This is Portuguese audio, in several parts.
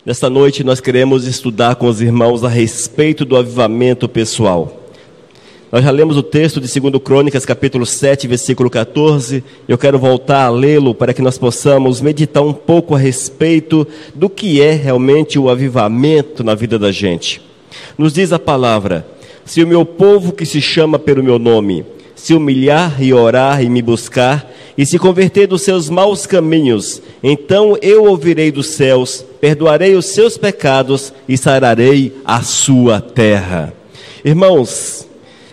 Nesta noite nós queremos estudar com os irmãos a respeito do avivamento pessoal. Nós já lemos o texto de 2 Crônicas, capítulo 7, versículo 14. Eu quero voltar a lê-lo para que nós possamos meditar um pouco a respeito do que é realmente o avivamento na vida da gente. Nos diz a palavra: se o meu povo que se chama pelo meu nome se humilhar e orar e me buscar, e se converter dos seus maus caminhos, então eu ouvirei dos céus, perdoarei os seus pecados e sararei a sua terra. Irmãos,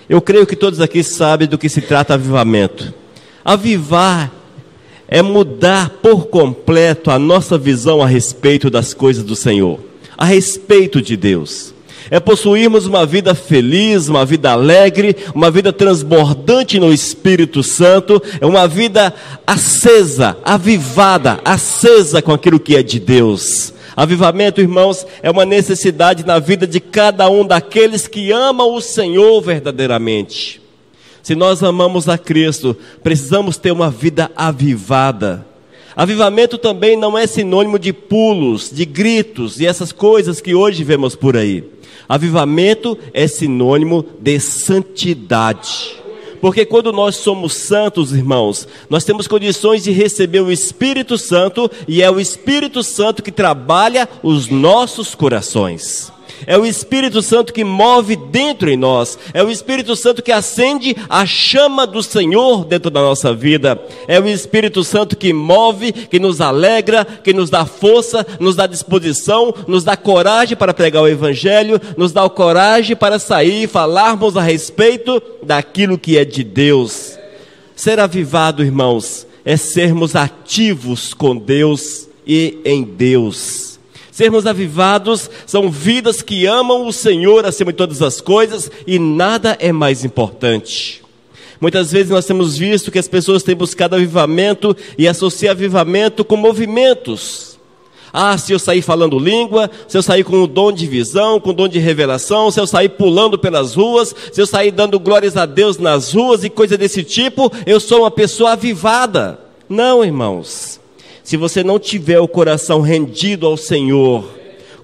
eu creio que todos aqui sabem do que se trata avivamento. Avivar é mudar por completo a nossa visão a respeito das coisas do Senhor, a respeito de Deus. É possuirmos uma vida feliz, uma vida alegre, uma vida transbordante no Espírito Santo, é uma vida acesa, avivada, acesa com aquilo que é de Deus. Avivamento, irmãos, é uma necessidade na vida de cada um daqueles que amam o Senhor verdadeiramente. Se nós amamos a Cristo, precisamos ter uma vida avivada. Avivamento também não é sinônimo de pulos, de gritos e essas coisas que hoje vemos por aí. Avivamento é sinônimo de santidade. Porque quando nós somos santos, irmãos, nós temos condições de receber o Espírito Santo, e é o Espírito Santo que trabalha os nossos corações. É o Espírito Santo que move dentro em nós. É o Espírito Santo que acende a chama do Senhor dentro da nossa vida. É o Espírito Santo que move, que nos alegra, que nos dá força, nos dá disposição, nos dá coragem para pregar o Evangelho, nos dá coragem para sair e falarmos a respeito daquilo que é de Deus. Ser avivado, irmãos, é sermos ativos com Deus e em Deus. Sermos avivados são vidas que amam o Senhor acima de todas as coisas, e nada é mais importante. Muitas vezes nós temos visto que as pessoas têm buscado avivamento e associam avivamento com movimentos. Se eu sair falando língua, se eu sair com o dom de visão, com o dom de revelação, se eu sair pulando pelas ruas, se eu sair dando glórias a Deus nas ruas e coisa desse tipo, eu sou uma pessoa avivada. Não, irmãos. Se você não tiver o coração rendido ao Senhor,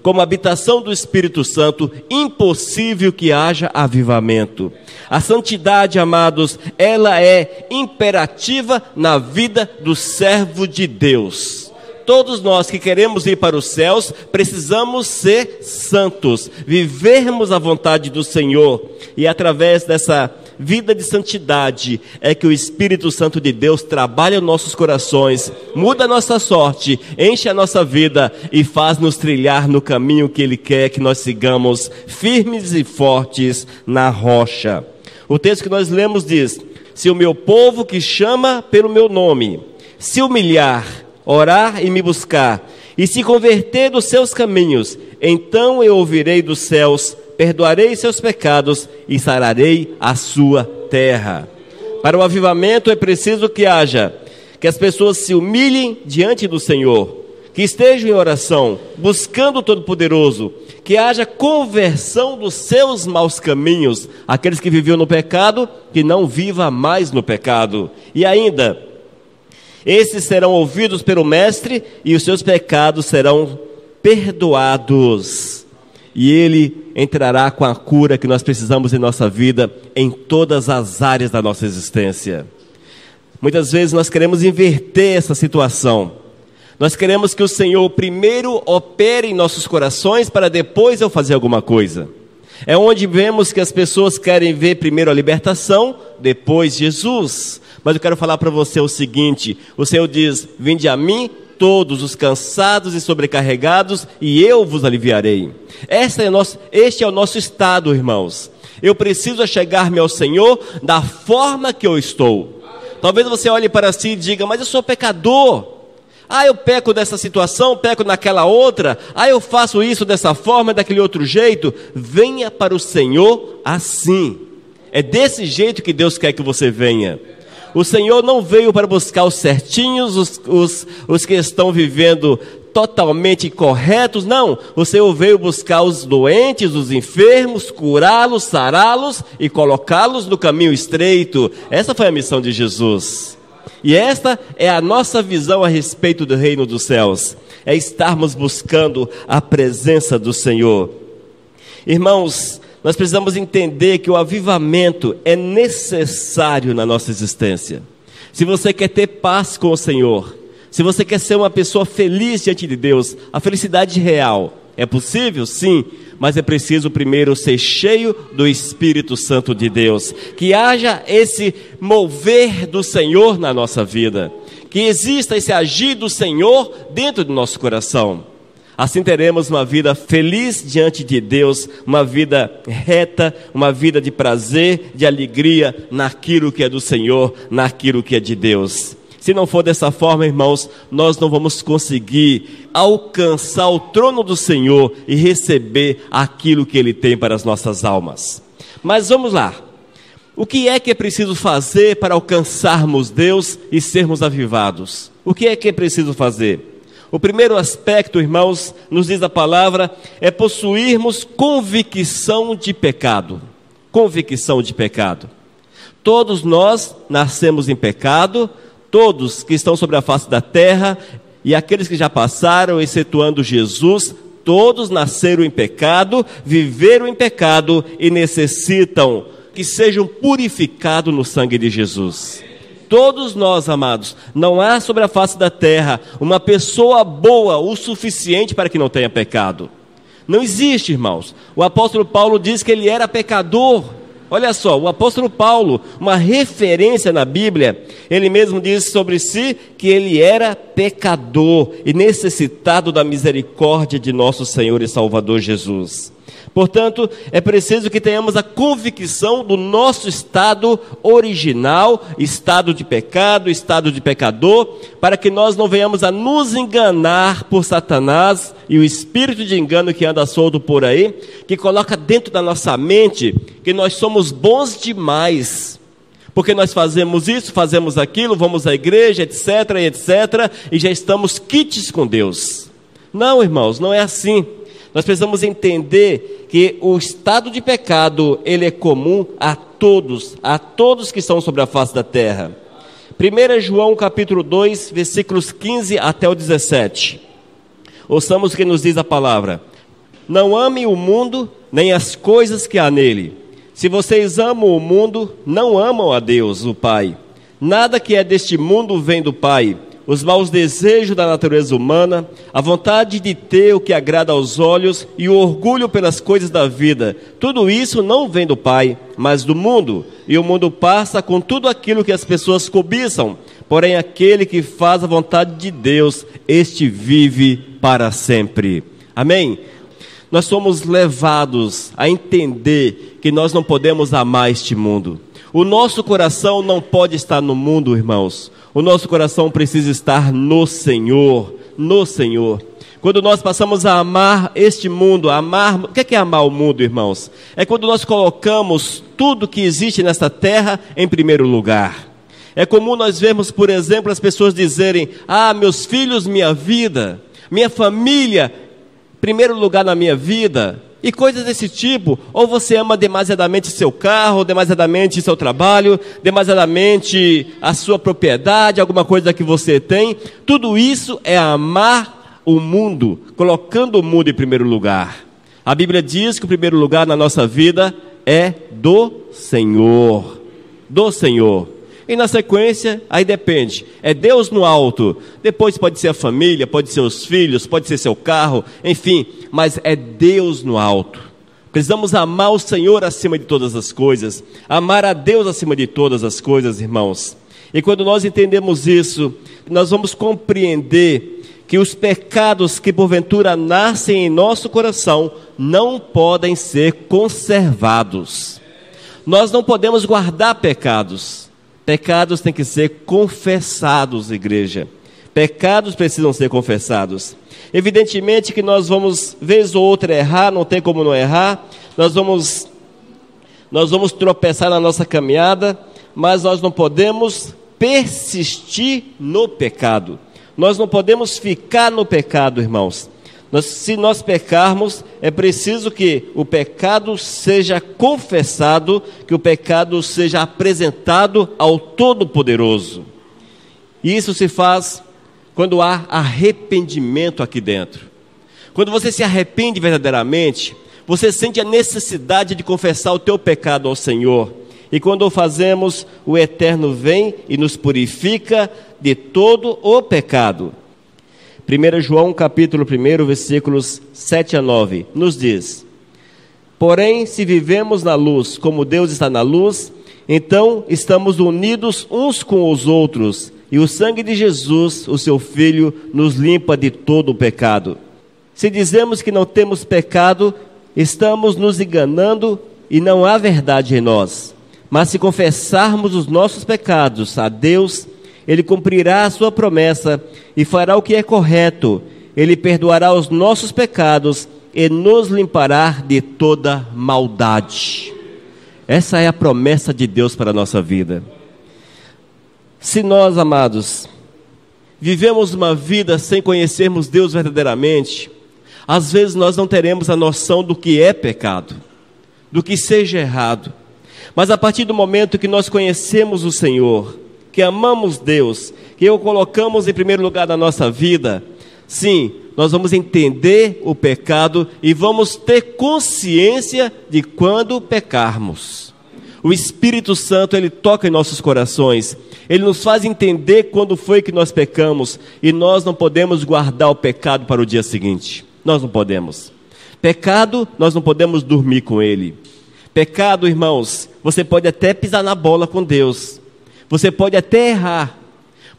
como habitação do Espírito Santo, impossível que haja avivamento. A santidade, amados, ela é imperativa na vida do servo de Deus. Todos nós que queremos ir para os céus, precisamos ser santos, vivermos a vontade do Senhor, e através dessa vida de santidade é que o Espírito Santo de Deus trabalha nossos corações, muda a nossa sorte, enche a nossa vida e faz-nos trilhar no caminho que Ele quer que nós sigamos, firmes e fortes na rocha. O texto que nós lemos diz: se o meu povo que chama pelo meu nome se humilhar, orar e me buscar, e se converter dos seus caminhos, então eu ouvirei dos céus, perdoarei seus pecados e sararei a sua terra. Para o avivamento é preciso que as pessoas se humilhem diante do Senhor, que estejam em oração, buscando o Todo-Poderoso, que haja conversão dos seus maus caminhos, aqueles que viviam no pecado, que não viva mais no pecado. E ainda, esses serão ouvidos pelo Mestre e os seus pecados serão perdoados. E Ele entrará com a cura que nós precisamos em nossa vida, em todas as áreas da nossa existência. Muitas vezes nós queremos inverter essa situação. Nós queremos que o Senhor primeiro opere em nossos corações para depois eu fazer alguma coisa. É onde vemos que as pessoas querem ver primeiro a libertação, depois Jesus. Mas eu quero falar para você o seguinte: o Senhor diz: vinde a mim todos os cansados e sobrecarregados, e eu vos aliviarei. Este é o nosso estado, irmãos. Eu preciso chegar-me ao Senhor da forma que eu estou. Talvez você olhe para si e diga: mas eu sou pecador. Eu peco dessa situação, peco naquela outra. Eu faço isso dessa forma, daquele outro jeito. Venha para o Senhor assim. É desse jeito que Deus quer que você venha. O Senhor não veio para buscar os certinhos, os que estão vivendo totalmente corretos, não. O Senhor veio buscar os doentes, os enfermos, curá-los, sará-los e colocá-los no caminho estreito. Essa foi a missão de Jesus. E esta é a nossa visão a respeito do reino dos céus. É estarmos buscando a presença do Senhor. Irmãos, nós precisamos entender que o avivamento é necessário na nossa existência. Se você quer ter paz com o Senhor, se você quer ser uma pessoa feliz diante de Deus, a felicidade real, é possível? Sim, mas é preciso primeiro ser cheio do Espírito Santo de Deus, que haja esse mover do Senhor na nossa vida, que exista esse agir do Senhor dentro do nosso coração. Assim teremos uma vida feliz diante de Deus, uma vida reta, uma vida de prazer, de alegria naquilo que é do Senhor, naquilo que é de Deus. Se não for dessa forma, irmãos, nós não vamos conseguir alcançar o trono do Senhor e receber aquilo que Ele tem para as nossas almas. Mas vamos lá. O que é preciso fazer para alcançarmos Deus e sermos avivados? O que é preciso fazer? O primeiro aspecto, irmãos, nos diz a palavra, é possuirmos convicção de pecado. Convicção de pecado. Todos nós nascemos em pecado, todos que estão sobre a face da terra e aqueles que já passaram, excetuando Jesus, todos nasceram em pecado, viveram em pecado e necessitam que sejam purificados no sangue de Jesus. Todos nós, amados, não há sobre a face da terra uma pessoa boa o suficiente para que não tenha pecado. Não existe, irmãos. O apóstolo Paulo diz que ele era pecador. Olha só, o apóstolo Paulo, uma referência na Bíblia, ele mesmo diz sobre si que ele era pecador e necessitado da misericórdia de nosso Senhor e Salvador Jesus. Portanto, é preciso que tenhamos a convicção do nosso estado original, estado de pecado, estado de pecador, para que nós não venhamos a nos enganar por Satanás e o espírito de engano que anda solto por aí, que coloca dentro da nossa mente que nós somos bons demais, porque nós fazemos isso, fazemos aquilo, vamos à igreja, etc, e já estamos quites com Deus. Não, irmãos, não é assim. Nós precisamos entender que o estado de pecado, ele é comum a todos que estão sobre a face da terra. 1 João capítulo 2, versículos 15 até o 17. Ouçamos o que nos diz a palavra. Não amem o mundo, nem as coisas que há nele. Se vocês amam o mundo, não amam a Deus, o Pai. Nada que é deste mundo vem do Pai. Os maus desejos da natureza humana, a vontade de ter o que agrada aos olhos e o orgulho pelas coisas da vida, tudo isso não vem do Pai, mas do mundo. E o mundo passa com tudo aquilo que as pessoas cobiçam. Porém, aquele que faz a vontade de Deus, este vive para sempre. Amém? Nós somos levados a entender que nós não podemos amar este mundo. O nosso coração não pode estar no mundo, irmãos. O nosso coração precisa estar no Senhor, no Senhor. Quando nós passamos a amar este mundo, o que é amar o mundo, irmãos? É quando nós colocamos tudo que existe nesta terra em primeiro lugar. É comum nós vermos, por exemplo, as pessoas dizerem, meus filhos, minha vida, minha família, primeiro lugar na minha vida, e coisas desse tipo. Ou você ama demasiadamente seu carro, demasiadamente seu trabalho, demasiadamente a sua propriedade, alguma coisa que você tem. Tudo isso é amar o mundo, colocando o mundo em primeiro lugar. A Bíblia diz que o primeiro lugar na nossa vida é do Senhor, do Senhor. E na sequência, aí depende, é Deus no alto, depois pode ser a família, pode ser os filhos, pode ser seu carro, enfim, mas é Deus no alto. Precisamos amar o Senhor acima de todas as coisas, amar a Deus acima de todas as coisas, irmãos. E quando nós entendemos isso, nós vamos compreender que os pecados que porventura nascem em nosso coração não podem ser conservados. Nós não podemos guardar pecados. Pecados têm que ser confessados, igreja. Pecados precisam ser confessados. Evidentemente que nós vamos, vez ou outra, errar, não tem como não errar. Nós vamos tropeçar na nossa caminhada, mas nós não podemos persistir no pecado. Nós não podemos ficar no pecado, irmãos. Se nós pecarmos, é preciso que o pecado seja confessado, que o pecado seja apresentado ao Todo-Poderoso. E isso se faz quando há arrependimento aqui dentro. Quando você se arrepende verdadeiramente, você sente a necessidade de confessar o teu pecado ao Senhor. E quando o fazemos, o Eterno vem e nos purifica de todo o pecado. 1 João capítulo 1, versículos 7 a 9, nos diz: porém, se vivemos na luz, como Deus está na luz, então estamos unidos uns com os outros, e o sangue de Jesus, o seu Filho, nos limpa de todo o pecado. Se dizemos que não temos pecado, estamos nos enganando e não há verdade em nós. Mas se confessarmos os nossos pecados a Deus, Ele cumprirá a sua promessa e fará o que é correto. Ele perdoará os nossos pecados e nos limpará de toda maldade. Essa é a promessa de Deus para a nossa vida. Se nós, amados, vivemos uma vida sem conhecermos Deus verdadeiramente, às vezes nós não teremos a noção do que é pecado, do que seja errado. Mas a partir do momento que nós conhecemos o Senhor, que amamos Deus, que o colocamos em primeiro lugar na nossa vida, sim, nós vamos entender o pecado e vamos ter consciência de quando pecarmos. O Espírito Santo, Ele toca em nossos corações, Ele nos faz entender quando foi que nós pecamos, e nós não podemos guardar o pecado para o dia seguinte. Nós não podemos. Pecado, nós não podemos dormir com ele. Pecado, irmãos, você pode até pisar na bola com Deus, você pode até errar,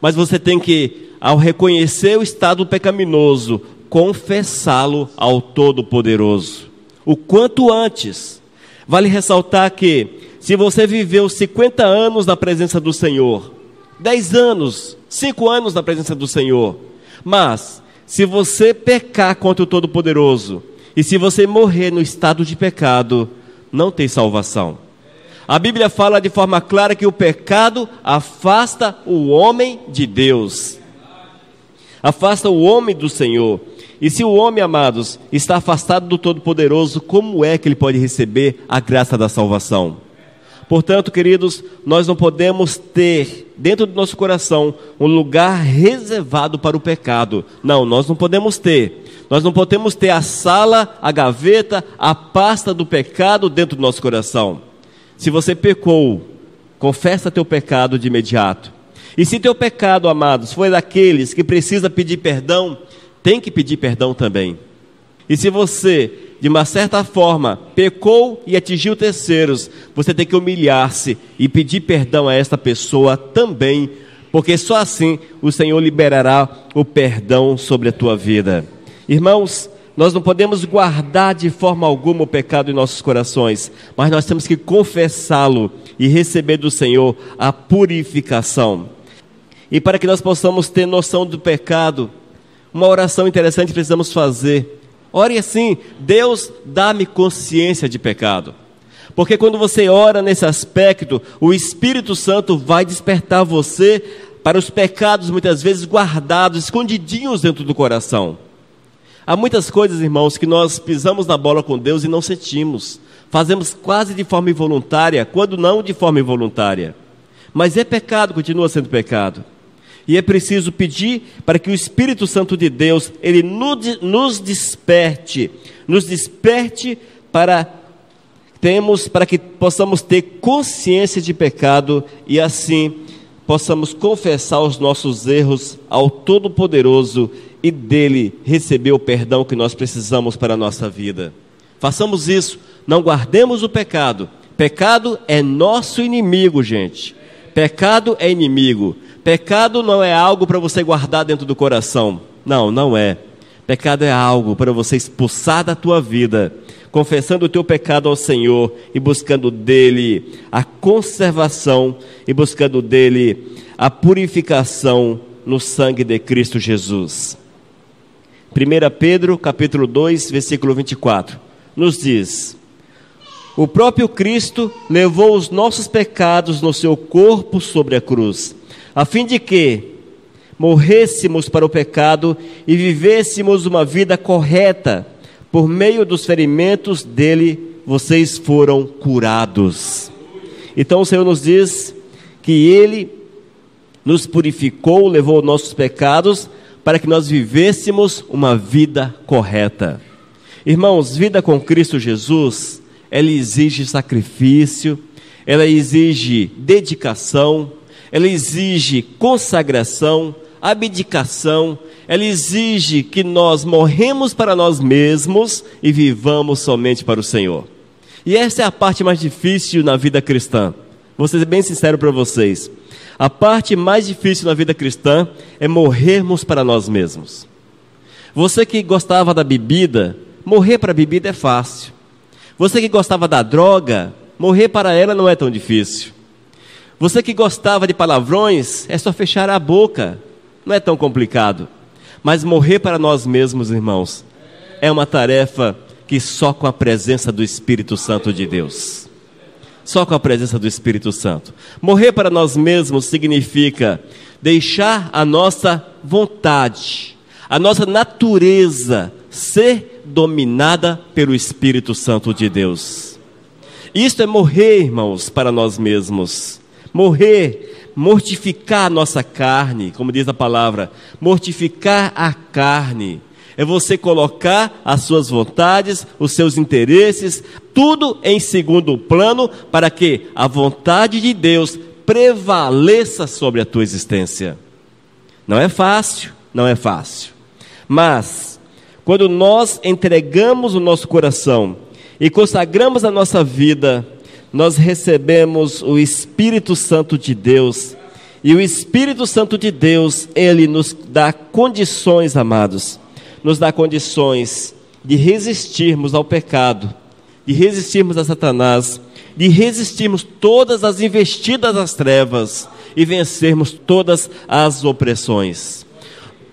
mas você tem que, ao reconhecer o estado pecaminoso, confessá-lo ao Todo-Poderoso, o quanto antes. Vale ressaltar que, se você viveu 50 anos na presença do Senhor, 10 anos, 5 anos na presença do Senhor, mas se você pecar contra o Todo-Poderoso, e se você morrer no estado de pecado, não tem salvação. A Bíblia fala de forma clara que o pecado afasta o homem de Deus, afasta o homem do Senhor. E se o homem, amados, está afastado do Todo-Poderoso, como é que ele pode receber a graça da salvação? Portanto, queridos, nós não podemos ter dentro do nosso coração um lugar reservado para o pecado. Não, nós não podemos ter. Nós não podemos ter a sala, a gaveta, a pasta do pecado dentro do nosso coração. Se você pecou, confessa teu pecado de imediato. E se teu pecado, amados, foi daqueles que precisa pedir perdão, tem que pedir perdão também. E se você, de uma certa forma, pecou e atingiu terceiros, você tem que humilhar-se e pedir perdão a esta pessoa também, porque só assim o Senhor liberará o perdão sobre a tua vida. Irmãos, nós não podemos guardar de forma alguma o pecado em nossos corações, mas nós temos que confessá-lo e receber do Senhor a purificação. E para que nós possamos ter noção do pecado, uma oração interessante precisamos fazer. Ore assim: Deus, dá-me consciência de pecado. Porque quando você ora nesse aspecto, o Espírito Santo vai despertar você para os pecados muitas vezes guardados, escondidinhos dentro do coração. Há muitas coisas, irmãos, que nós pisamos na bola com Deus e não sentimos. Fazemos quase de forma involuntária, quando não de forma involuntária. Mas é pecado, continua sendo pecado. E é preciso pedir para que o Espírito Santo de Deus, Ele nos desperte para que possamos ter consciência de pecado e assim possamos confessar os nossos erros ao Todo-Poderoso e dele receber o perdão que nós precisamos para a nossa vida. Façamos isso, não guardemos o pecado. Pecado é nosso inimigo, gente. Pecado é inimigo. Pecado não é algo para você guardar dentro do coração. Não, não é. Pecado é algo para você expulsar da tua vida, confessando o teu pecado ao Senhor e buscando dele a conservação e buscando dele a purificação no sangue de Cristo Jesus. 1 Pedro capítulo 2, versículo 24, nos diz: o próprio Cristo levou os nossos pecados no seu corpo sobre a cruz, a fim de que morrêssemos para o pecado e vivêssemos uma vida correta. Por meio dos ferimentos dele, vocês foram curados. Então o Senhor nos diz que ele nos purificou, levou nossos pecados, para que nós vivêssemos uma vida correta. Irmãos, vida com Cristo Jesus, ela exige sacrifício, ela exige dedicação, ela exige consagração, abdicação, ela exige que nós morremos para nós mesmos e vivamos somente para o Senhor. E essa é a parte mais difícil na vida cristã. Vou ser bem sincero para vocês. A parte mais difícil na vida cristã é morrermos para nós mesmos. Você que gostava da bebida, morrer para a bebida é fácil. Você que gostava da droga, morrer para ela não é tão difícil. Você que gostava de palavrões, é só fechar a boca, não é tão complicado. Mas morrer para nós mesmos, irmãos, é uma tarefa que só com a presença do Espírito Santo de Deus. Só com a presença do Espírito Santo. Morrer para nós mesmos significa deixar a nossa vontade, a nossa natureza ser dominada pelo Espírito Santo de Deus. Isto é morrer, irmãos, para nós mesmos. Morrer, mortificar a nossa carne, como diz a palavra, mortificar a carne. É você colocar as suas vontades, os seus interesses, tudo em segundo plano, para que a vontade de Deus prevaleça sobre a tua existência. Não é fácil, não é fácil. Mas, quando nós entregamos o nosso coração e consagramos a nossa vida, nós recebemos o Espírito Santo de Deus. E o Espírito Santo de Deus, ele nos dá condições, amados, nos dá condições de resistirmos ao pecado, de resistirmos a Satanás, de resistirmos todas as investidas das trevas e vencermos todas as opressões.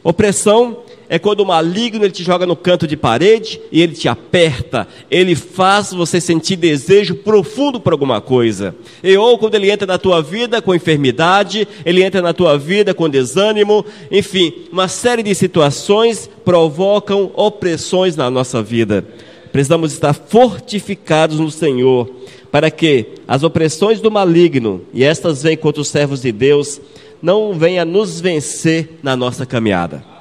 Opressão é quando o maligno ele te joga no canto de parede e ele te aperta, ele faz você sentir desejo profundo por alguma coisa. Ou quando ele entra na tua vida com enfermidade, ele entra na tua vida com desânimo, enfim, uma série de situações provocam opressões na nossa vida. Precisamos estar fortificados no Senhor, para que as opressões do maligno, e estas vêm contra os servos de Deus, não venham nos vencer na nossa caminhada.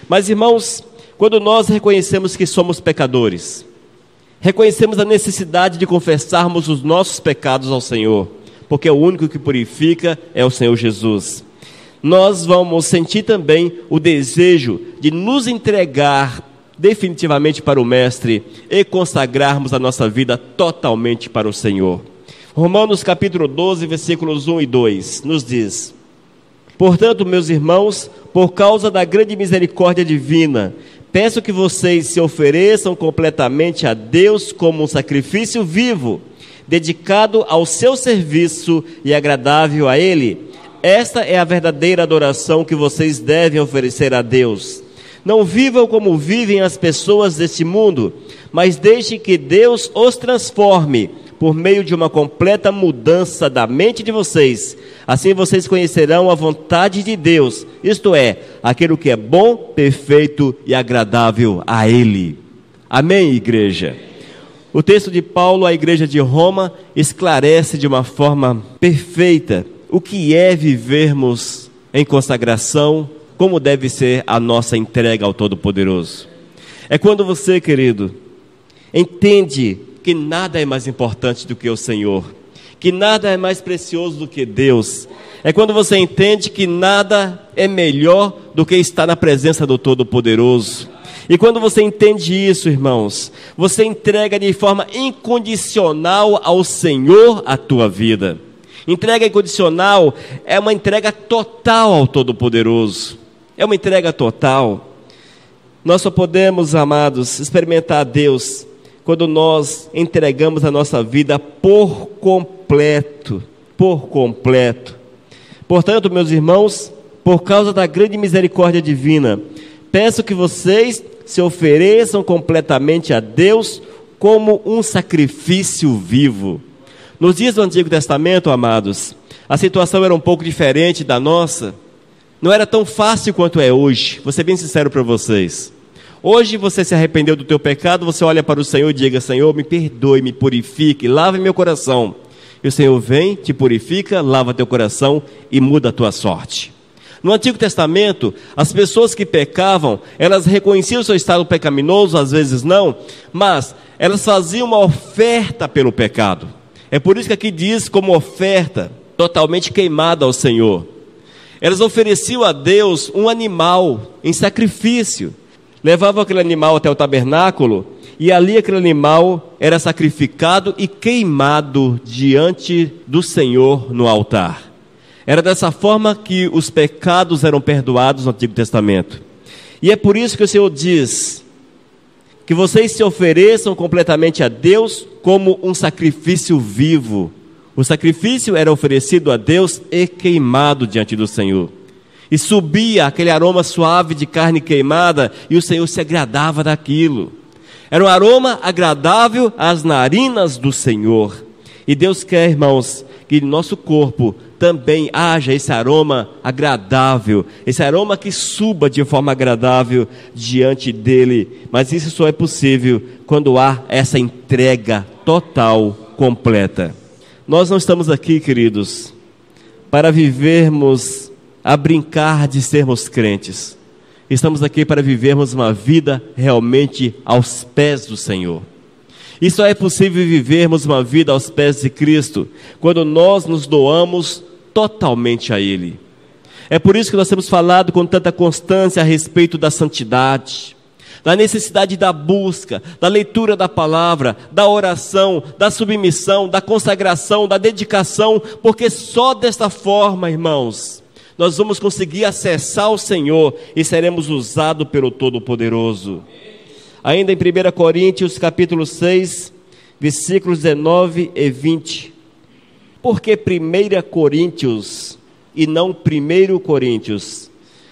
Mas, irmãos, quando nós reconhecemos que somos pecadores, reconhecemos a necessidade de confessarmos os nossos pecados ao Senhor, porque o único que purifica é o Senhor Jesus, nós vamos sentir também o desejo de nos entregar definitivamente para o Mestre e consagrarmos a nossa vida totalmente para o Senhor. Romanos capítulo 12, versículos 1 e 2, nos diz: portanto, meus irmãos, por causa da grande misericórdia divina, peço que vocês se ofereçam completamente a Deus como um sacrifício vivo, dedicado ao seu serviço e agradável a Ele. Esta é a verdadeira adoração que vocês devem oferecer a Deus. Não vivam como vivem as pessoas deste mundo, mas deixem que Deus os transforme por meio de uma completa mudança da mente de vocês. Assim vocês conhecerão a vontade de Deus, isto é, aquilo que é bom, perfeito e agradável a Ele. Amém, igreja? O texto de Paulo à igreja de Roma esclarece de uma forma perfeita o que é vivermos em consagração, como deve ser a nossa entrega ao Todo-Poderoso. É quando você, querido, entende que nada é mais importante do que o Senhor, que nada é mais precioso do que Deus. É quando você entende que nada é melhor do que estar na presença do Todo-Poderoso. E quando você entende isso, irmãos, você entrega de forma incondicional ao Senhor a tua vida. Entrega incondicional é uma entrega total ao Todo-Poderoso. É uma entrega total. Nós só podemos, amados, experimentar a Deus quando nós entregamos a nossa vida por completo. Por completo. Portanto, meus irmãos, por causa da grande misericórdia divina, peço que vocês se ofereçam completamente a Deus como um sacrifício vivo. Nos dias do Antigo Testamento, amados, a situação era um pouco diferente da nossa. Não era tão fácil quanto é hoje. Vou ser bem sincero para vocês. Hoje você se arrependeu do teu pecado, você olha para o Senhor e diga: Senhor, me perdoe, me purifique, lave meu coração. E o Senhor vem, te purifica, lava teu coração e muda a tua sorte. No Antigo Testamento, as pessoas que pecavam, elas reconheciam o seu estado pecaminoso, às vezes não, mas elas faziam uma oferta pelo pecado. É por isso que aqui diz como oferta, totalmente queimada ao Senhor. Elas ofereciam a Deus um animal em sacrifício. Levavam aquele animal até o tabernáculo e ali aquele animal era sacrificado e queimado diante do Senhor no altar. Era dessa forma que os pecados eram perdoados no Antigo Testamento. E é por isso que o Senhor diz que vocês se ofereçam completamente a Deus como um sacrifício vivo. O sacrifício era oferecido a Deus e queimado diante do Senhor. E subia aquele aroma suave de carne queimada e o Senhor se agradava daquilo. Era um aroma agradável às narinas do Senhor. E Deus quer, irmãos, que em nosso corpo também haja esse aroma agradável, esse aroma que suba de forma agradável diante dele. Mas isso só é possível quando há essa entrega total, completa. Nós não estamos aqui, queridos, para vivermos a brincar de sermos crentes. Estamos aqui para vivermos uma vida realmente aos pés do Senhor. E só é possível vivermos uma vida aos pés de Cristo quando nós nos doamos totalmente a Ele. É por isso que nós temos falado com tanta constância a respeito da santidade, da necessidade da busca, da leitura da palavra, da oração, da submissão, da consagração, da dedicação, porque só desta forma, irmãos, nós vamos conseguir acessar o Senhor e seremos usados pelo Todo-Poderoso. Ainda em 1 Coríntios capítulo 6, versículos 19 e 20. Por que 1 Coríntios e não 1 Coríntios?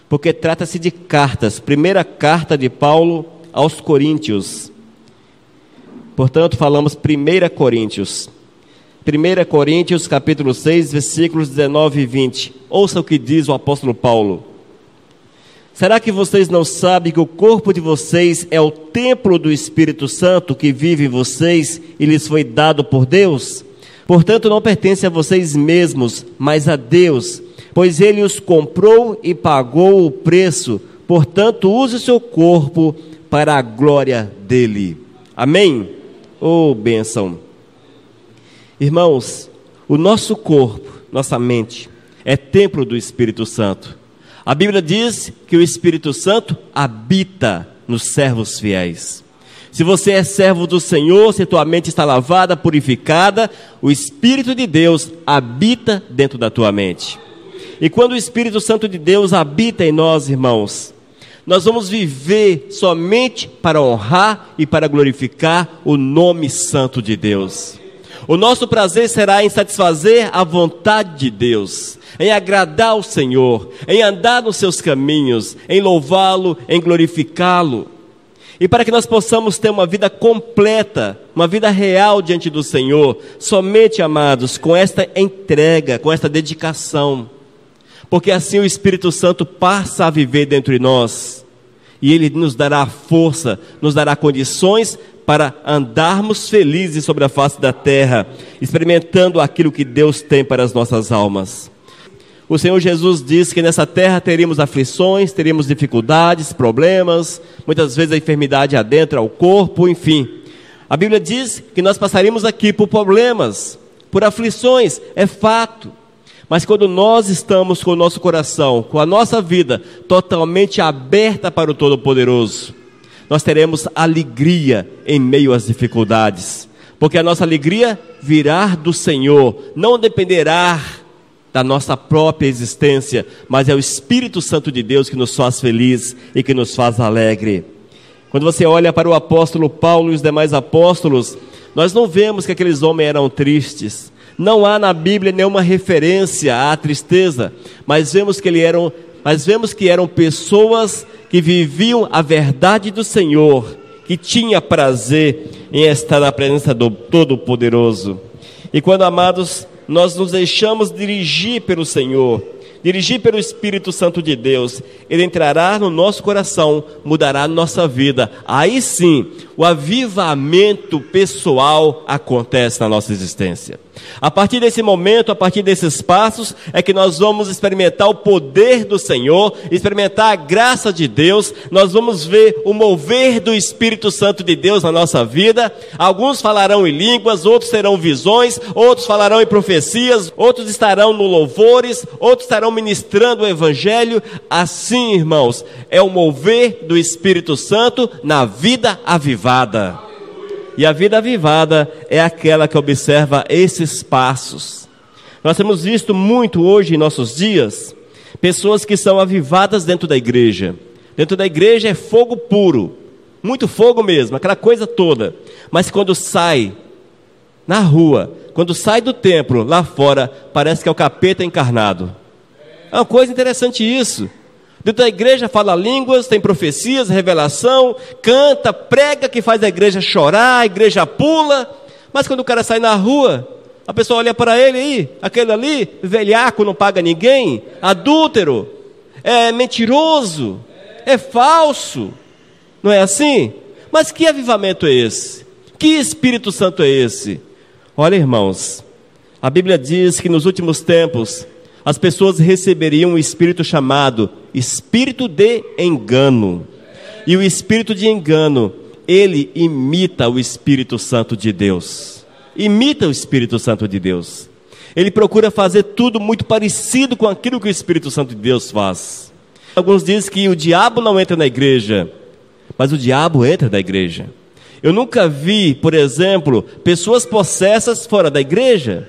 Porque trata-se de cartas. Primeira carta de Paulo aos Coríntios. Portanto, falamos 1 Coríntios. 1 Coríntios capítulo 6, versículos 19 e 20. Ouça o que diz o apóstolo Paulo. Será que vocês não sabem que o corpo de vocês é o templo do Espírito Santo que vive em vocês e lhes foi dado por Deus? Portanto, não pertence a vocês mesmos, mas a Deus, pois Ele os comprou e pagou o preço. Portanto, use o seu corpo para a glória dEle. Amém? Oh, bênção! Irmãos, o nosso corpo, nossa mente, é templo do Espírito Santo. A Bíblia diz que o Espírito Santo habita nos servos fiéis. Se você é servo do Senhor, se tua mente está lavada, purificada, o Espírito de Deus habita dentro da tua mente. E quando o Espírito Santo de Deus habita em nós, irmãos, nós vamos viver somente para honrar e para glorificar o nome santo de Deus. O nosso prazer será em satisfazer a vontade de Deus, em agradar o Senhor, em andar nos seus caminhos, em louvá-lo, em glorificá-lo. E para que nós possamos ter uma vida completa, uma vida real diante do Senhor, somente, amados, com esta entrega, com esta dedicação. Porque assim o Espírito Santo passa a viver dentro de nós. E Ele nos dará força, nos dará condições para andarmos felizes sobre a face da terra, experimentando aquilo que Deus tem para as nossas almas. O Senhor Jesus disse que nessa terra teríamos aflições, teríamos dificuldades, problemas, muitas vezes a enfermidade adentra ao corpo, enfim. A Bíblia diz que nós passaríamos aqui por problemas, por aflições, é fato. Mas quando nós estamos com o nosso coração, com a nossa vida totalmente aberta para o Todo-Poderoso, nós teremos alegria em meio às dificuldades, porque a nossa alegria virá do Senhor, não dependerá da nossa própria existência, mas é o Espírito Santo de Deus que nos faz feliz e que nos faz alegre. Quando você olha para o apóstolo Paulo e os demais apóstolos, nós não vemos que aqueles homens eram tristes. Não há na Bíblia nenhuma referência à tristeza, mas vemos que eram pessoas que viviam a verdade do Senhor, que tinha prazer em estar na presença do Todo-Poderoso. E quando, amados, nós nos deixamos dirigir pelo Senhor, dirigir pelo Espírito Santo de Deus, Ele entrará no nosso coração, mudará a nossa vida. Aí sim, o avivamento pessoal acontece na nossa existência. A partir desse momento, a partir desses passos, é que nós vamos experimentar o poder do Senhor, experimentar a graça de Deus, nós vamos ver o mover do Espírito Santo de Deus na nossa vida. Alguns falarão em línguas, outros terão visões, outros falarão em profecias, outros estarão no louvores, outros estarão ministrando o Evangelho. Assim, irmãos, é o mover do Espírito Santo na vida avivada. E a vida avivada é aquela que observa esses passos. Nós temos visto muito hoje em nossos dias, pessoas que são avivadas dentro da igreja. Dentro da igreja é fogo puro, muito fogo mesmo, aquela coisa toda. Mas quando sai na rua, quando sai do templo, lá fora, parece que é o capeta encarnado. É uma coisa interessante isso. Dentro da igreja fala línguas, tem profecias, revelação, canta, prega, que faz a igreja chorar, a igreja pula. Mas quando o cara sai na rua, a pessoa olha para ele aí, aquele ali, velhaco, não paga ninguém, adúltero, é mentiroso, é falso. Não é assim? Mas que avivamento é esse? Que Espírito Santo é esse? Olha, irmãos, a Bíblia diz que nos últimos tempos as pessoas receberiam um espírito chamado espírito de engano. E o espírito de engano, ele imita o Espírito Santo de Deus. Imita o Espírito Santo de Deus. Ele procura fazer tudo muito parecido com aquilo que o Espírito Santo de Deus faz. Alguns dizem que o diabo não entra na igreja, mas o diabo entra na igreja. Eu nunca vi, por exemplo, pessoas possessas fora da igreja.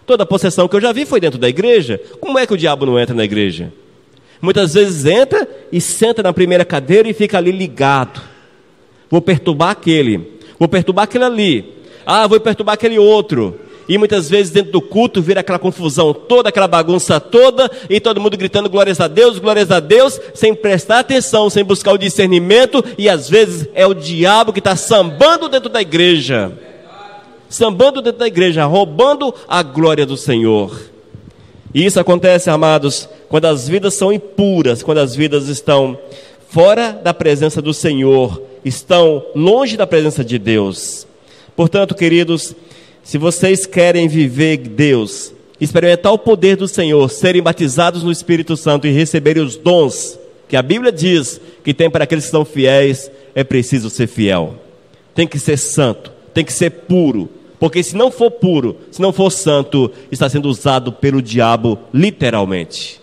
Toda a possessão que eu já vi foi dentro da igreja. Como é que o diabo não entra na igreja? Muitas vezes entra e senta na primeira cadeira e fica ali ligado. Vou perturbar aquele, vou perturbar aquele ali. Vou perturbar aquele outro. E muitas vezes dentro do culto vira aquela confusão toda, aquela bagunça toda, e todo mundo gritando glórias a Deus, sem prestar atenção, sem buscar o discernimento, e às vezes é o diabo que está sambando dentro da igreja. Sambando dentro da igreja, roubando a glória do Senhor. E isso acontece, amados, quando as vidas são impuras, quando as vidas estão fora da presença do Senhor, estão longe da presença de Deus. Portanto, queridos, se vocês querem viver Deus, experimentar o poder do Senhor, serem batizados no Espírito Santo e receberem os dons que a Bíblia diz que tem para aqueles que são fiéis, é preciso ser fiel. Tem que ser santo, tem que ser puro. Porque se não for puro, se não for santo, está sendo usado pelo diabo literalmente.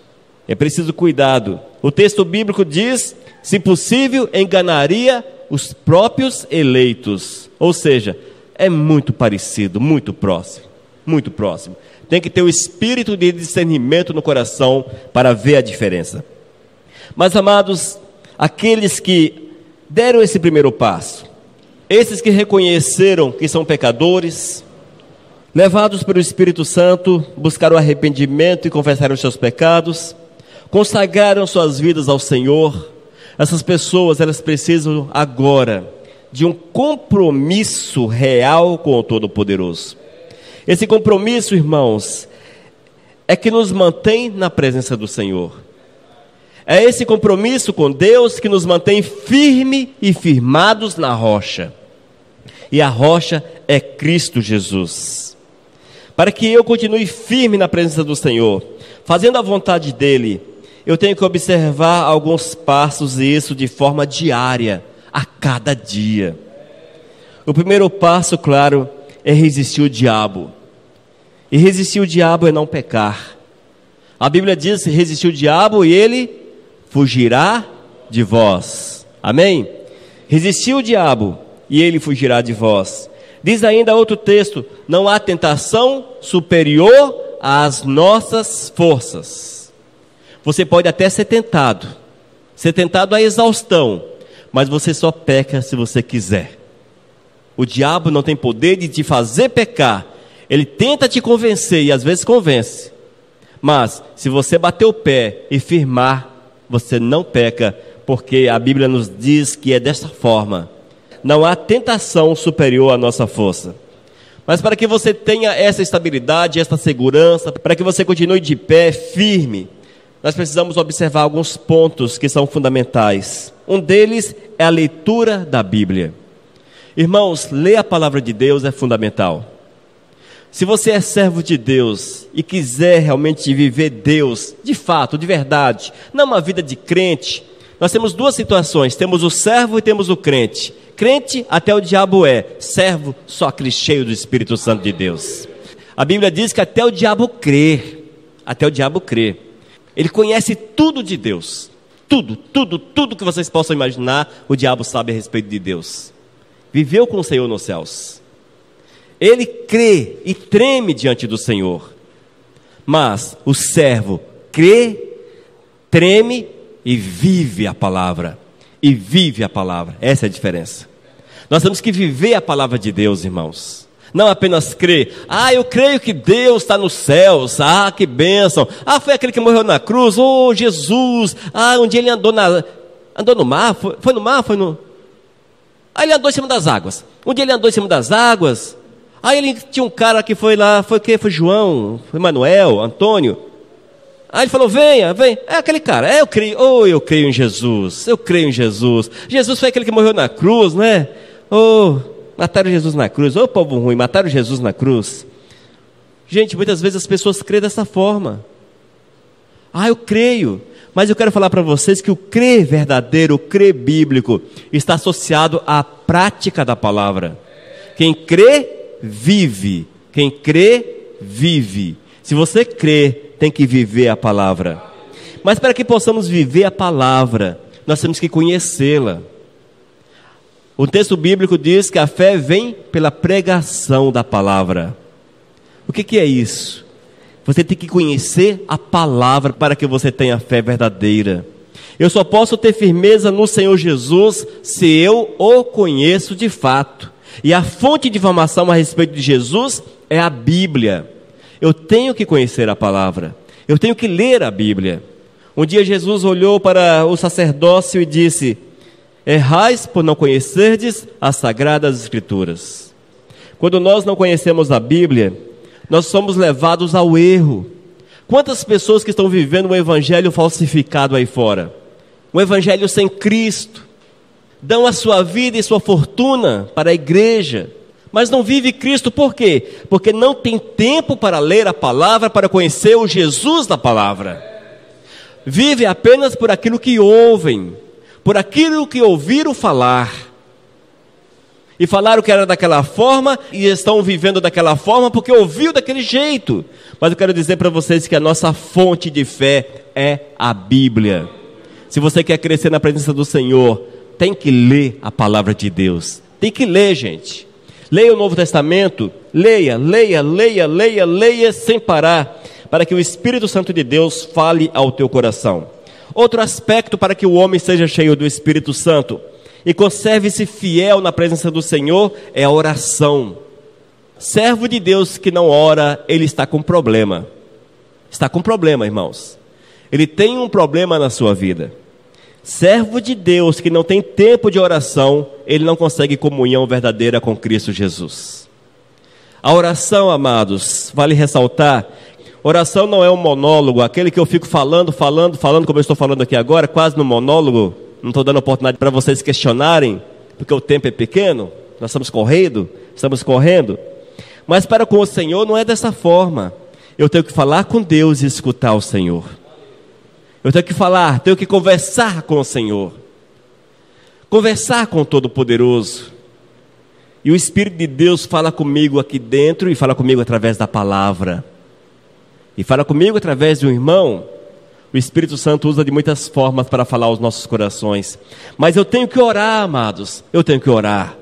É preciso cuidado. O texto bíblico diz, se possível, enganaria os próprios eleitos. Ou seja, é muito parecido, muito próximo, muito próximo. Tem que ter o espírito de discernimento no coração para ver a diferença. Mas, amados, aqueles que deram esse primeiro passo, esses que reconheceram que são pecadores, levados pelo Espírito Santo, buscaram arrependimento e confessaram os seus pecados, consagraram suas vidas ao Senhor, essas pessoas, elas precisam agora de um compromisso real com o Todo-Poderoso. Esse compromisso, irmãos, é que nos mantém na presença do Senhor. É esse compromisso com Deus que nos mantém firme e firmados na rocha. E a rocha é Cristo Jesus. Para que eu continue firme na presença do Senhor, fazendo a vontade dEle, eu tenho que observar alguns passos, e isso de forma diária, a cada dia. O primeiro passo, claro, é resistir o diabo. E resistir o diabo é não pecar. A Bíblia diz, resistir o diabo e ele fugirá de vós. Amém? Resistir o diabo e ele fugirá de vós. Diz ainda outro texto, não há tentação superior às nossas forças. Você pode até ser tentado à exaustão, mas você só peca se você quiser. O diabo não tem poder de te fazer pecar. Ele tenta te convencer e às vezes convence. Mas se você bater o pé e firmar, você não peca, porque a Bíblia nos diz que é dessa forma. Não há tentação superior à nossa força. Mas para que você tenha essa estabilidade, essa segurança, para que você continue de pé, firme, nós precisamos observar alguns pontos que são fundamentais. Um deles é a leitura da Bíblia. Irmãos, ler a palavra de Deus é fundamental. Se você é servo de Deus e quiser realmente viver Deus, de fato, de verdade, não uma vida de crente, nós temos duas situações, temos o servo e temos o crente. Crente até o diabo é, servo só aquele cheio do Espírito Santo de Deus. A Bíblia diz que até o diabo crê, ele conhece tudo de Deus, tudo que vocês possam imaginar, o diabo sabe a respeito de Deus. Viveu com o Senhor nos céus. Ele crê e treme diante do Senhor. Mas o servo crê, treme e vive a palavra. Essa é a diferença. Nós temos que viver a palavra de Deus, irmãos. Não apenas crer. Eu creio que Deus está nos céus. Que bênção. Foi aquele que morreu na cruz. Jesus. Um dia ele andou no mar. Foi no mar? Ele andou em cima das águas. Um dia ele andou em cima das águas. Ele tinha um cara que foi lá. Foi João, foi Manuel, Antônio. Ele falou, vem. É aquele cara. Eu creio em Jesus. Jesus foi aquele que morreu na cruz, não é? Mataram Jesus na cruz. Povo ruim, mataram Jesus na cruz. Gente, muitas vezes as pessoas creem dessa forma. Eu creio. Mas eu quero falar para vocês que o crer verdadeiro, o crer bíblico, está associado à prática da palavra. Quem crê, vive. Se você crê, tem que viver a palavra. Mas para que possamos viver a palavra, nós temos que conhecê-la. O texto bíblico diz que a fé vem pela pregação da palavra. O que é isso? Você tem que conhecer a palavra para que você tenha fé verdadeira. Eu só posso ter firmeza no Senhor Jesus se eu o conheço de fato. E a fonte de informação a respeito de Jesus é a Bíblia. Eu tenho que conhecer a palavra. Eu tenho que ler a Bíblia. Um dia Jesus olhou para o sacerdócio e disse: errais por não conhecerdes as sagradas escrituras. Quando nós não conhecemos a Bíblia, nós somos levados ao erro. Quantas pessoas que estão vivendo um evangelho falsificado aí fora? Um evangelho sem Cristo. Dão a sua vida e sua fortuna para a igreja, mas não vive Cristo. Por quê? Porque não tem tempo para ler a palavra, para conhecer o Jesus da palavra. Vive apenas por aquilo que ouvem, por aquilo que ouviram falar. E falaram que era daquela forma, e estão vivendo daquela forma porque ouviu daquele jeito. Mas eu quero dizer para vocês que a nossa fonte de fé é a Bíblia. Se você quer crescer na presença do Senhor, tem que ler a palavra de Deus. Tem que ler, gente. Leia o Novo Testamento, leia sem parar, para que o Espírito Santo de Deus fale ao teu coração. Outro aspecto para que o homem seja cheio do Espírito Santo e conserve-se fiel na presença do Senhor é a oração. Servo de Deus que não ora, ele está com problema. Está com problema, irmãos. Ele tem um problema na sua vida. Servo de Deus que não tem tempo de oração, ele não consegue comunhão verdadeira com Cristo Jesus. A oração, amados, vale ressaltar, oração não é um monólogo, aquele que eu fico falando, como eu estou falando aqui agora, quase no monólogo. Não estou dando oportunidade para vocês questionarem, porque o tempo é pequeno, nós estamos correndo. Mas para com o Senhor não é dessa forma. Eu tenho que falar com Deus e escutar o Senhor. Eu tenho que conversar com o Senhor. Conversar com o Todo-Poderoso. E o Espírito de Deus fala comigo aqui dentro e fala comigo através da palavra. E fala comigo através de um irmão. O Espírito Santo usa de muitas formas para falar aos nossos corações. Mas eu tenho que orar, amados. Eu tenho que orar.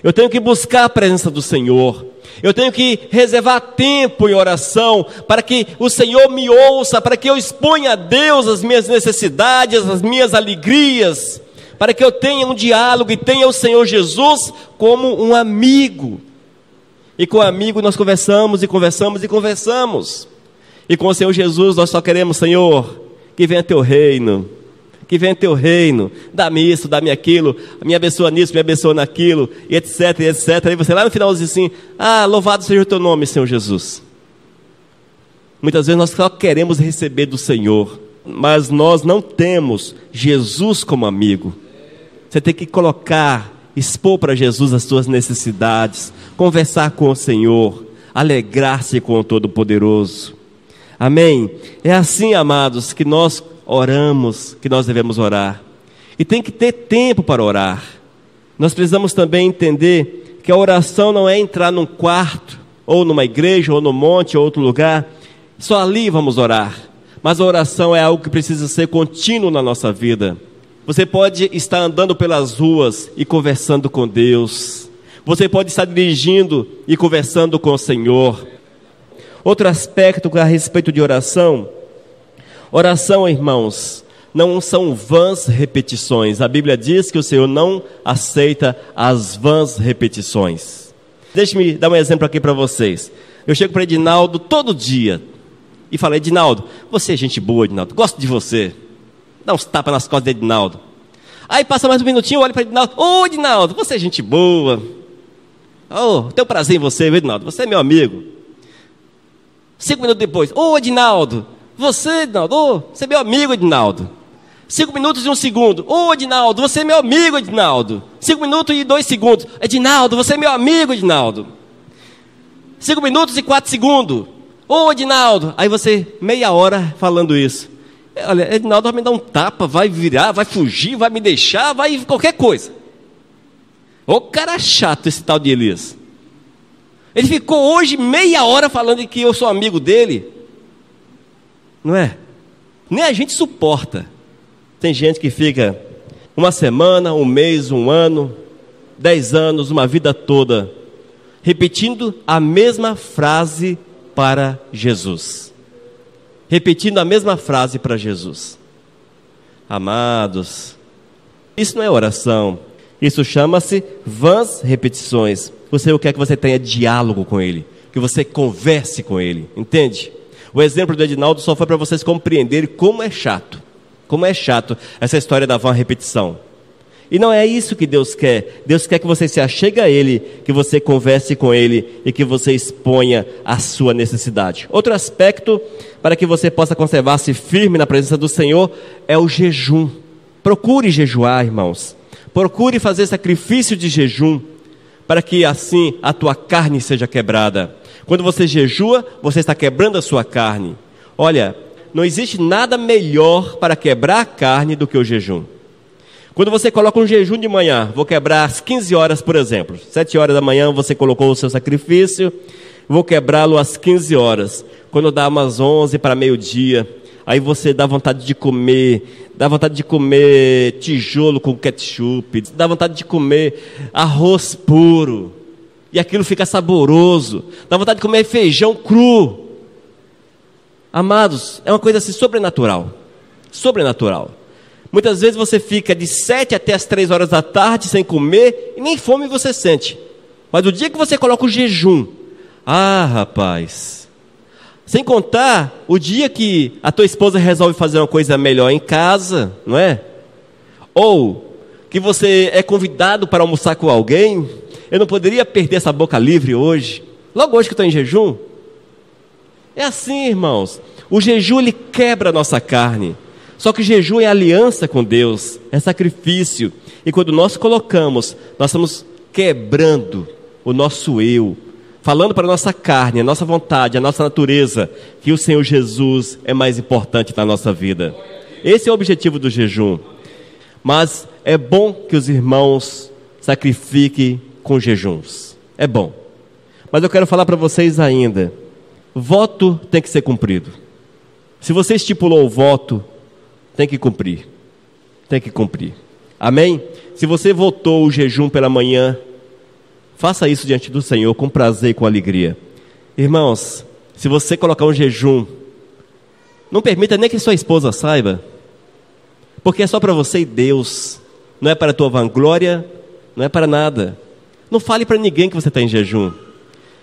Eu tenho que buscar a presença do Senhor. Eu tenho que reservar tempo em oração para que o Senhor me ouça, para que eu exponha a Deus as minhas necessidades, as minhas alegrias, para que eu tenha um diálogo e tenha o Senhor Jesus como um amigo. E com o amigo nós conversamos. E com o Senhor Jesus nós só queremos: Senhor, que venha teu reino. Que venha teu reino, dá-me isso, dá-me aquilo, me abençoa nisso, me abençoa naquilo, e etc. Aí você lá no final diz assim: louvado seja o teu nome, Senhor Jesus. Muitas vezes nós só queremos receber do Senhor, mas nós não temos Jesus como amigo. Você tem que expor para Jesus as suas necessidades, conversar com o Senhor, alegrar-se com o Todo-Poderoso. Amém? É assim, amados, que nós oramos, que nós devemos orar. E tem que ter tempo para orar. Nós precisamos também entender que a oração não é entrar num quarto, ou numa igreja, ou no monte, ou outro lugar. Só ali vamos orar. Mas a oração é algo que precisa ser contínuo na nossa vida. Você pode estar andando pelas ruas e conversando com Deus. Você pode estar dirigindo e conversando com o Senhor. Outro aspecto a respeito de oração. Oração, irmãos, não são vãs repetições. A Bíblia diz que o Senhor não aceita as vãs repetições. Deixe-me dar um exemplo aqui para vocês. Eu chego para Edinaldo todo dia e falo: Edinaldo, você é gente boa, Edinaldo, gosto de você. Dá uns tapas nas costas de Edinaldo. Aí passa mais um minutinho, eu olho para Edinaldo: ô Edinaldo, você é gente boa. Tenho prazer em você, Edinaldo, você é meu amigo. 5 minutos depois: ô Edinaldo, você é meu amigo, Edinaldo. 5 minutos e 1 segundo: ô Edinaldo, você é meu amigo, Edinaldo. 5 minutos e 2 segundos: Edinaldo, você é meu amigo, Edinaldo. 5 minutos e 4 segundos: ô Edinaldo. Aí você, meia hora falando isso. Olha, Edinaldo vai me dar um tapa, vai virar, vai fugir, vai me deixar, vai qualquer coisa. Ô cara chato esse tal de Elias. Ele ficou hoje meia hora falando que eu sou amigo dele. Não é? Nem a gente suporta. Tem gente que fica uma semana, um mês, um ano, 10 anos, uma vida toda, repetindo a mesma frase para Jesus. Repetindo a mesma frase para Jesus. Amados, isso não é oração. Isso chama-se vãs repetições. Você quer que você tenha diálogo com Ele, que você converse com Ele, entende? O exemplo do Edinaldo só foi para vocês compreenderem como é chato essa história da vã repetição. E não é isso que Deus quer. Deus quer que você se achegue a Ele, que você converse com Ele e que você exponha a sua necessidade. Outro aspecto para que você possa conservar-se firme na presença do Senhor é o jejum. Procure jejuar, irmãos. Procure fazer sacrifício de jejum, para que assim a tua carne seja quebrada. Quando você jejua, você está quebrando a sua carne. Olha, não existe nada melhor para quebrar a carne do que o jejum. Quando você coloca um jejum de manhã, vou quebrar às 15 horas, por exemplo. 7 horas da manhã você colocou o seu sacrifício, vou quebrá-lo às 15 horas. Quando dá umas 11 para meio-dia, aí você dá vontade de comer, tijolo com ketchup, dá vontade de comer arroz puro, e aquilo fica saboroso, dá vontade de comer feijão cru. Amados, é uma coisa assim sobrenatural. Muitas vezes você fica de 7 até as 3 horas da tarde sem comer, e nem fome você sente. Mas o dia que você coloca o jejum, rapaz, sem contar o dia que a tua esposa resolve fazer uma coisa melhor em casa, não é? Ou que você é convidado para almoçar com alguém. Eu não poderia perder essa boca livre hoje, logo hoje que estou em jejum. É assim, irmãos, o jejum ele quebra a nossa carne. Só que o jejum é aliança com Deus, é sacrifício. E quando nós colocamos, nós estamos quebrando o nosso eu, falando para a nossa carne, a nossa vontade, a nossa natureza, que o Senhor Jesus é mais importante na nossa vida. Esse é o objetivo do jejum. Mas é bom que os irmãos sacrifiquem com jejuns. É bom. Mas eu quero falar para vocês ainda. Voto tem que ser cumprido. Se você estipulou o voto, tem que cumprir. Tem que cumprir. Amém? Se você votou o jejum pela manhã, faça isso diante do Senhor com prazer e com alegria. Irmãos, se você colocar um jejum, não permita nem que sua esposa saiba, porque é só para você e Deus, não é para a tua vanglória, não é para nada. Não fale para ninguém que você está em jejum.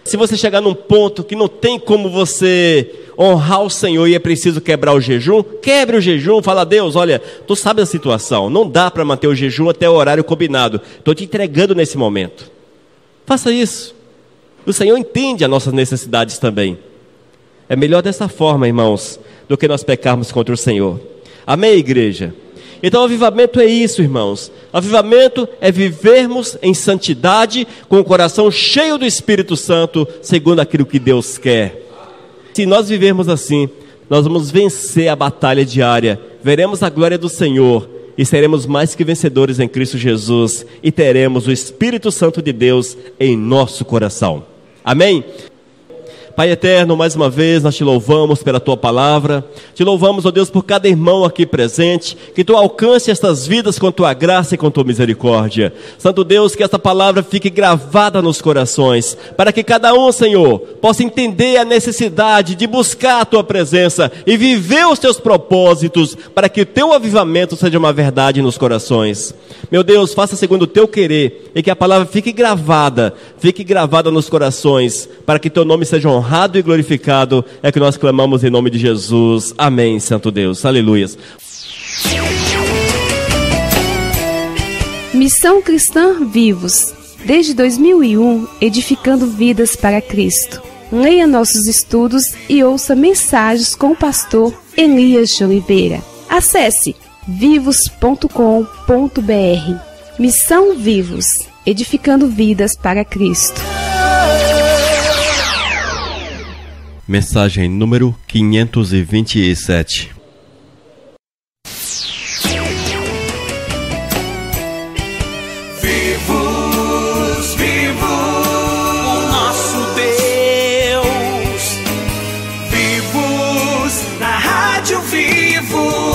Se você chegar num ponto que não tem como você honrar o Senhor e é preciso quebrar o jejum, quebre o jejum, fala: Deus, olha, tu sabe a situação, não dá para manter o jejum até o horário combinado, estou te entregando nesse momento. Faça isso. O Senhor entende as nossas necessidades também. É melhor dessa forma, irmãos, do que nós pecarmos contra o Senhor. Amém, igreja? Então, avivamento é isso, irmãos. Avivamento é vivermos em santidade, com o coração cheio do Espírito Santo, segundo aquilo que Deus quer. Se nós vivermos assim, nós vamos vencer a batalha diária, veremos a glória do Senhor e seremos mais que vencedores em Cristo Jesus e teremos o Espírito Santo de Deus em nosso coração. Amém? Pai eterno, mais uma vez nós te louvamos pela tua palavra, te louvamos, ó Deus, por cada irmão aqui presente, que tu alcance estas vidas com tua graça e com tua misericórdia. Santo Deus, que esta palavra fique gravada nos corações, para que cada um, Senhor, possa entender a necessidade de buscar a tua presença e viver os teus propósitos, para que o teu avivamento seja uma verdade nos corações. Meu Deus, faça segundo o teu querer e que a palavra fique gravada nos corações, para que teu nome seja honrado e glorificado. É que nós clamamos em nome de Jesus. Amém, Santo Deus. Aleluias. Missão Cristã Vivos. Desde 2001, edificando vidas para Cristo. Leia nossos estudos e ouça mensagens com o pastor Elias de Oliveira. Acesse vivos.com.br. Missão Vivos, edificando vidas para Cristo. Mensagem número 527. Vivos, vivos, o nosso Deus. Vivos, na rádio Vivos.